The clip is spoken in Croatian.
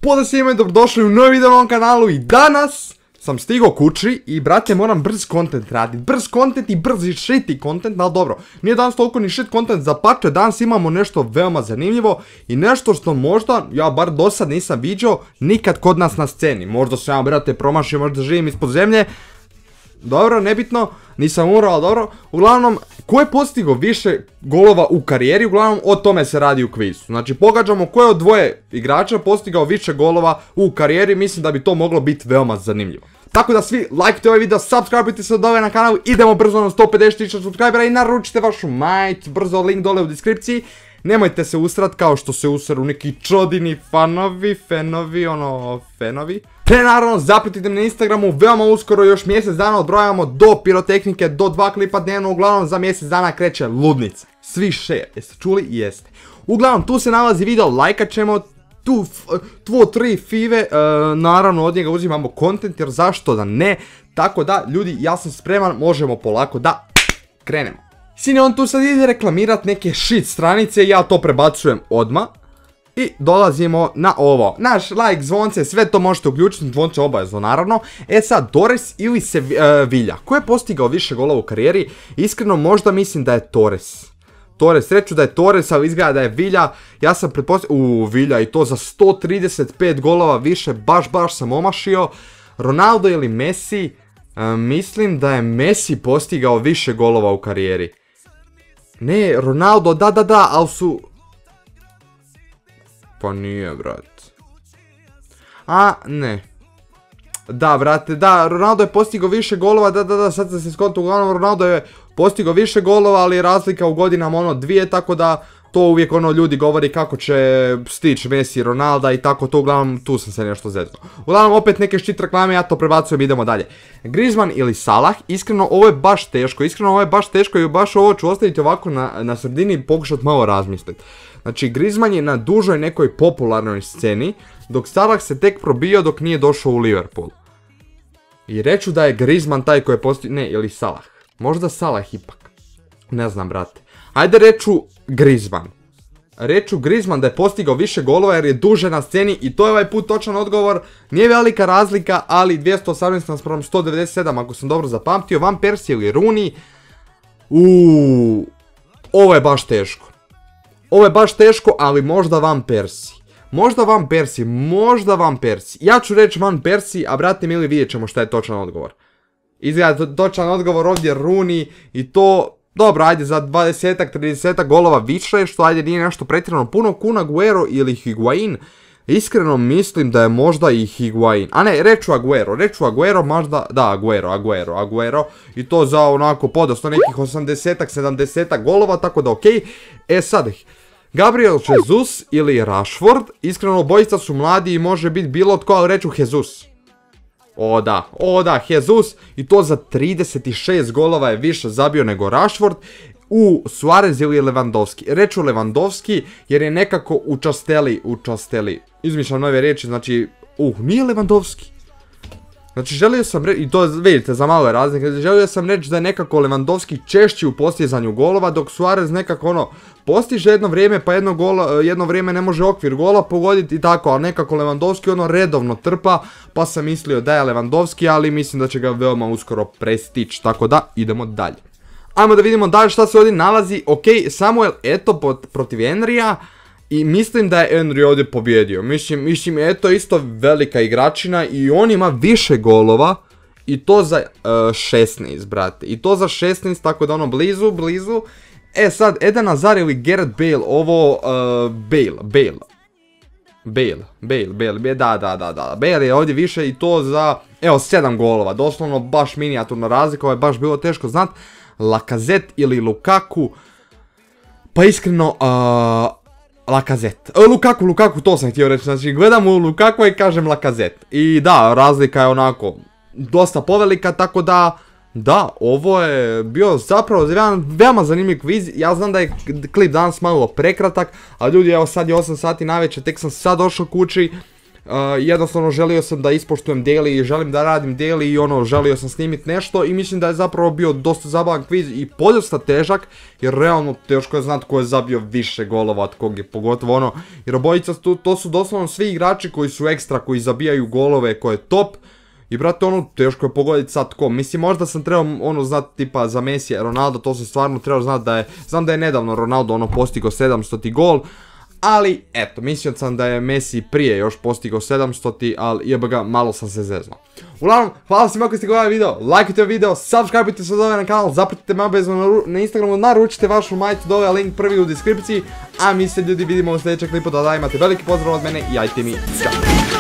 Pozdrav svima i dobrodošli u novi video na ovom kanalu i danas sam stigao kući i brate moram brz content raditi. Brz content i brz i shitty content, ali dobro. Nije danas toliko ni shit content, zapače danas imamo nešto veoma zanimljivo i nešto što možda, ja bar do sad nisam vidio nikad kod nas na sceni. Možda sam ja brate promašio, možda živim ispod zemlje. Dobro, nebitno, nisam umro, ali dobro. Uglavnom, ko je postigao više golova u karijeri, uglavnom o tome se radi u kvizu. Znači, pogađamo ko je od dvoje igrača postigao više golova u karijeri, mislim da bi to moglo biti veoma zanimljivo. Tako da svi lajkite ovaj video, subscribe-ite se od ove na kanalu, idemo brzo na 150.000 subscribera i naručite vašu majicu, brzo link dole u deskripciji. Nemojte se usrat kao što se usru neki čodini fenovi. Te naravno zapratite me na Instagramu, veoma uskoro još mjesec dana odbrojavamo do pirotehnike, do 2 klipa dnevno, uglavnom za mjesec dana kreće ludnica. Svi share, jeste čuli? Jeste. Uglavnom tu se nalazi video, lajkat ćemo, tu 2-3 five, naravno od njega uzimamo content jer zašto da ne, tako da ljudi ja sam spreman, možemo polako da krenemo. Sine on tu sad ide reklamirat neke shit stranice i ja to prebacujem odmah. I dolazimo na ovo, naš like, zvonce, sve to možete uključiti, zvonce obavezno naravno. E sad, Torres ili Sevilla, ko je postigao više golova u karijeri? Iskreno možda mislim da je Torres. Reću da je Torres, ali izgleda da je Villa, ja sam pretpostavio, Villa i to za 135 golova više, baš sam omašio. Ronaldo ili Messi? Mislim da je Messi postigao više golova u karijeri. Ne, Ronaldo, da, ali su... Pa nije, brat. A, ne. Da, brate, da, Ronaldo je postigao više golova, da, sad sam se skontao, uglavnom Ronaldo je postigao više golova, ali je razlika u godinama ono dvije, tako da to uvijek ono ljudi govori kako će stići Messi i Ronalda i tako to, uglavnom tu sam se nešto zeznuo. Uglavnom opet neke shit reklame, ja to prebacujem, idemo dalje. Griezmann ili Salah, iskreno ovo je baš teško i baš ovo ću ostaviti ovako na sredini i pokušati malo razmisliti. Znači Griezmann je na dužoj nekoj popularnoj sceni, dok Salah se tek probio dok nije došao u Liverpool. I reću da je Griezmann taj koji je postigao, ne, ili Salah. Možda Salah ipak. Ne znam, brate. Ajde reću Griezmann. Reću Griezmann da je postigao više golova jer je duže na sceni i to je ovaj put točan odgovor. Nije velika razlika, ali 218 naspram 197 ako sam dobro zapamtio. Van Persie ili Rooney. Ovo je baš teško. Ali možda Van Persie. Možda Van Persie. Ja ću reći Van Persie, a brate mili vidjet ćemo šta je točan odgovor. Izgleda točan odgovor ovdje Rooney i to... Dobro, ajde za 20-30 golova više, što ajde nije nešto pretjerano puno. Kun Aguero ili Higuain? Iskreno mislim da je možda i Higuain. A ne, reću Aguero, možda, da, Aguero. I to za onako podosta nekih 80-70 golova, tako da okej. E sad, Gabriel Jesus ili Rashford? Iskreno, obojica su mladi i može biti bilo tko, ali reću Jesus. O da, Jesus, i to za 36 golova je više zabio nego Rashford. Suarez ili Lewandowski? Reću Lewandowski jer je nekako učasteli. Izmišljam nove riječi, znači, nije Lewandowski. Znači želio sam reći, i to vidite za malo je razlike, želio sam reći da je nekako Lewandowski češći u postizanju golova, dok Suarez nekako ono, postiže jedno vrijeme pa jedno vrijeme ne može okvir gola pogoditi i tako, ali nekako Lewandowski ono redovno trpa, pa sam mislio da je Lewandowski, ali mislim da će ga veoma uskoro prestići, tako da idemo dalje. Ajmo da vidimo dalje šta se ovdje nalazi, Samuel Eto'o protiv Henrya. I mislim da je Henry ovdje pobjedio, mislim Eto'o isto velika igračina i on ima više golova i to za 16, brate, tako da ono blizu. E sad, Eden Hazard ili Gareth Bale, ovo Bale, da, Bale je ovdje više i to za, evo 7 golova, doslovno baš minijaturna razlika, ovo je baš bilo teško znat. Lacazette ili Lukaku, pa iskreno, Lacazette. Lukaku, to sam htio reći, znači gledam u Lukaku i kažem Lacazette. I da, razlika je onako dosta povelika, tako da, ovo je bio zapravo jedan veoma zanimljiv kviz. Ja znam da je klip danas malo prekratak, a ljudi, evo sad je 8 sati navečer, tek sam sad došao kući. Jednostavno želio sam da ispoštujem daily i želim da radim daily i ono, želio sam snimit nešto i mislim da je zapravo bio dosta zabavan kviz i podosta težak, jer realno teško je znati ko je zabio više golova od kog je, pogotovo ono, jer obojica to su doslovno svi igrači koji su ekstra, koji zabijaju golove, ko je top. I brate, ono, teško je pogoditi sad ko. Mislim, možda sam trebao ono znati tipa za Messi, Ronaldo, to sam stvarno trebao znati da je, znam da je nedavno Ronaldo ono postigao 700. gol, ali eto, mislio sam da je Messi prije još postigao 700, ali jebega, malo sam se zeznao. Uglavnom, hvala svima koji ste gledali video, lajkujte video, subscribeujte se dole na kanal, zapratite me obavezno na Instagramu, naručite vašu majicu, dole link prvi u deskripciji, a mi se ljudi vidimo u sljedećem klipu, da imate veliki pozdrav od mene i ajte mi, čao!